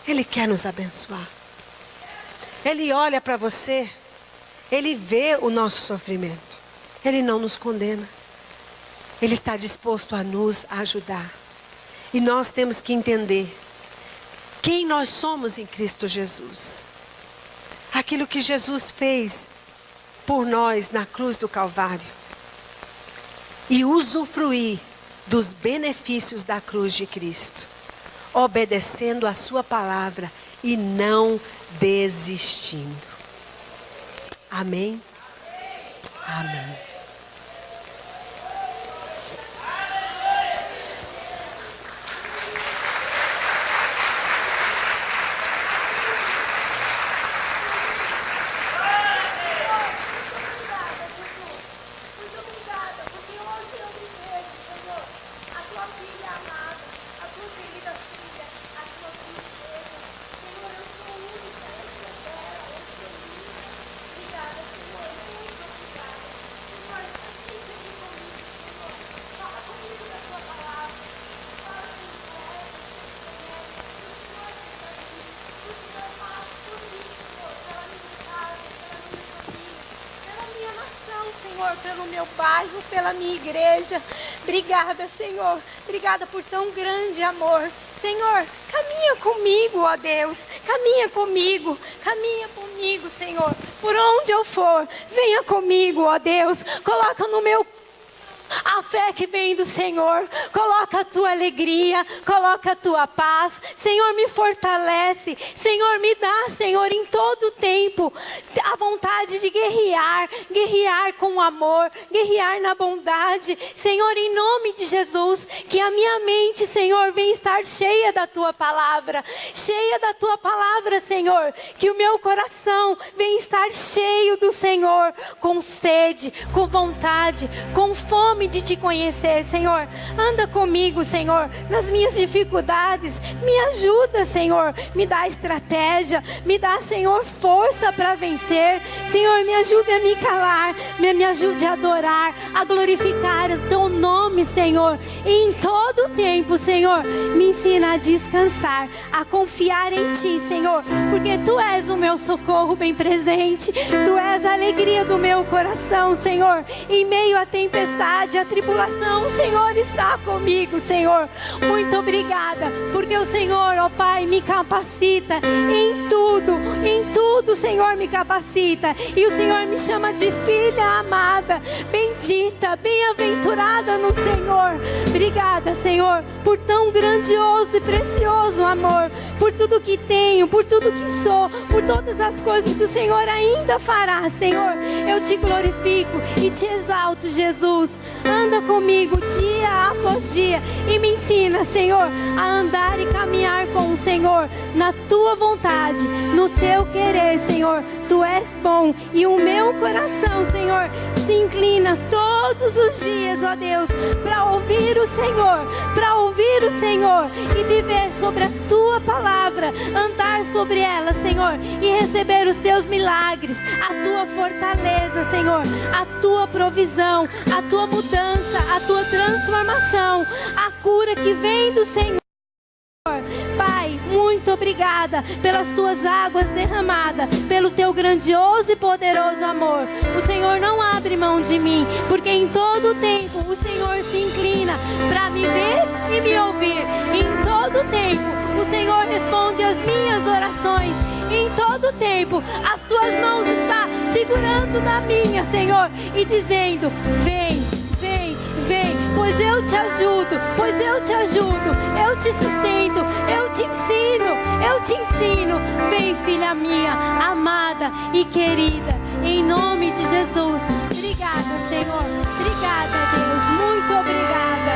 Ele quer nos abençoar. Ele olha para você. Ele vê o nosso sofrimento. Ele não nos condena. Ele está disposto a nos ajudar. E nós temos que entender quem nós somos em Cristo Jesus. Aquilo que Jesus fez por nós na cruz do Calvário. E usufruir dos benefícios da cruz de Cristo. Obedecendo a sua palavra e não desistindo. Amém? Amém. filha amada, a tua querida filha, a tua princesa. Senhor, eu sou única, eu sou bela, eu sou linda. Obrigada, Senhor, muito obrigada. Senhor, assiste aqui comigo, Senhor. Fala comigo da tua palavra. Fala com os colegas, com os colegas. O Senhor está aqui. O Senhor fala por mim, Senhor, pela minha casa, pela minha família, pela minha nação, Senhor, pelo meu bairro, pela minha igreja. Obrigada, Senhor. Obrigada por tão grande amor. Senhor, caminha comigo, ó Deus. Caminha comigo, Senhor. Por onde eu for, venha comigo, ó Deus. Coloca no meu a fé que vem do Senhor, coloca a tua alegria, coloca a tua paz, Senhor, me fortalece, Senhor, me dá, Senhor, em todo tempo, a vontade de guerrear com amor, guerrear na bondade, Senhor, em nome de Jesus, que a minha mente, Senhor, venha estar cheia da tua palavra, Senhor, que o meu coração venha estar cheio do Senhor, com sede, com vontade, com fome de te conhecer, Senhor. Anda comigo, Senhor, nas minhas dificuldades. Me ajuda, Senhor. Me dá estratégia. Me dá, Senhor, força para vencer. Senhor, me ajude a me calar. Me ajude a adorar, a glorificar o teu nome, Senhor. E em todo tempo, Senhor, me ensina a descansar, a confiar em ti, Senhor, porque tu és o meu socorro bem presente. Tu és a alegria do meu coração, Senhor. Em meio à tempestade, a tribulação, o Senhor está comigo, Senhor. Muito obrigada, porque o Senhor, ó Pai, me capacita em tudo, Senhor, me capacita. E o Senhor me chama de filha amada, bendita, bem-aventurada no Senhor. Obrigada, Senhor, por tão grandioso e precioso amor, por tudo que tenho, por tudo que sou, por todas as coisas que o Senhor ainda fará, Senhor. Eu te glorifico e te exalto, Jesus. Anda comigo dia após dia e me ensina, Senhor, a andar e caminhar com o Senhor na tua vontade, no teu querer, Senhor. Tu és bom e o meu coração, Senhor, se inclina todos os dias, ó Deus, para ouvir o Senhor e viver sobre a tua palavra, andar sobre ela, Senhor, e receber os teus milagres, a tua fortaleza, Senhor, a tua provisão, a tua mudança, a tua transformação, a cura que vem do Senhor. Pai, muito obrigada pelas tuas águas derramadas, pelo teu grandioso e poderoso amor. O Senhor não abre mão de mim, porque em todo tempo o Senhor se inclina para me ver e me ouvir. Em todo tempo o Senhor responde às minhas orações. Em todo tempo as tuas mãos estão segurando na minha, Senhor, e dizendo: vem, vem, vem, pois eu te ajudo, eu te sustento, eu te ensino. Vem, filha minha, amada e querida, em nome de Jesus. Obrigada, Senhor. Obrigada, Deus. Muito obrigada.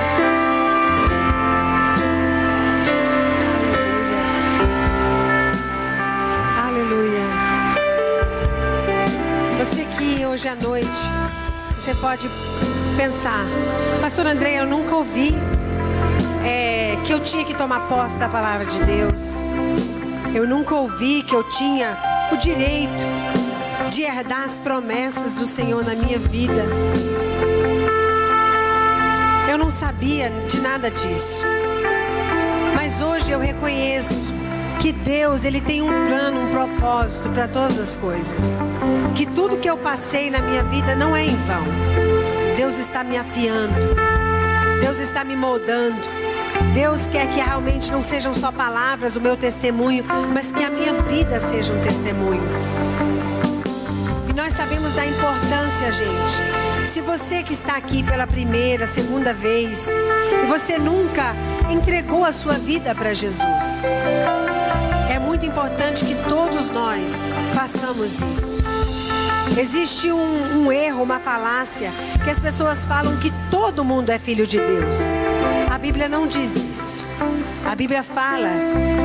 Aleluia. Você que hoje à noite, você pode pensar: Pastor André, eu nunca ouvi que eu tinha que tomar posse da palavra de Deus. Eu nunca ouvi que eu tinha o direito de herdar as promessas do Senhor na minha vida. Eu não sabia de nada disso. Mas hoje eu reconheço que Deus, Ele tem um plano, um propósito para todas as coisas. Que tudo que eu passei na minha vida não é em vão. Deus está me afiando. Deus está me moldando. Deus quer que realmente não sejam só palavras o meu testemunho, mas que a minha vida seja um testemunho. E nós sabemos da importância, gente. Se você que está aqui pela primeira, segunda vez, e você nunca entregou a sua vida para Jesus, é muito importante que todos nós façamos isso. Existe um erro, uma falácia, que as pessoas falam que todo mundo é filho de Deus. A Bíblia não diz isso. A Bíblia fala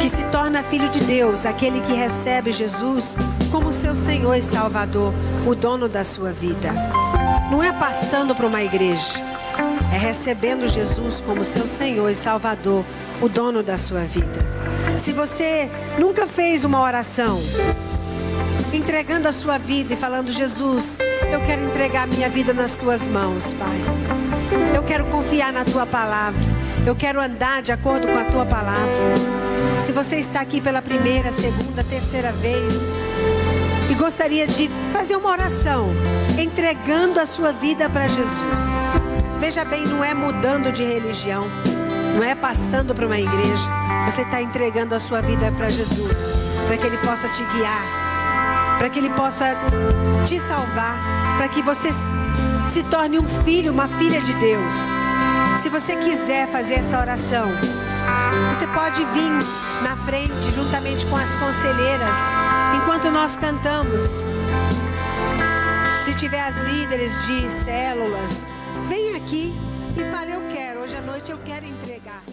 que se torna filho de Deus aquele que recebe Jesus como seu Senhor e Salvador, o dono da sua vida. Não é passando por uma igreja. é recebendo Jesus como seu Senhor e Salvador, o dono da sua vida. Se você nunca fez uma oração, entregando a sua vida e falando: Jesus, eu quero entregar a minha vida nas tuas mãos, Pai. Eu quero confiar na tua palavra. Eu quero andar de acordo com a tua palavra. Se você está aqui pela primeira, segunda, terceira vez e gostaria de fazer uma oração, entregando a sua vida para Jesus. Veja bem, não é mudando de religião, não é passando para uma igreja. Você está entregando a sua vida para Jesus, para que Ele possa te guiar, para que Ele possa te salvar, para que você se torne um filho, uma filha de Deus. Se você quiser fazer essa oração, você pode vir na frente juntamente com as conselheiras enquanto nós cantamos. Se tiver as líderes de células, vem aqui e fale: eu quero, hoje à noite eu quero entregar.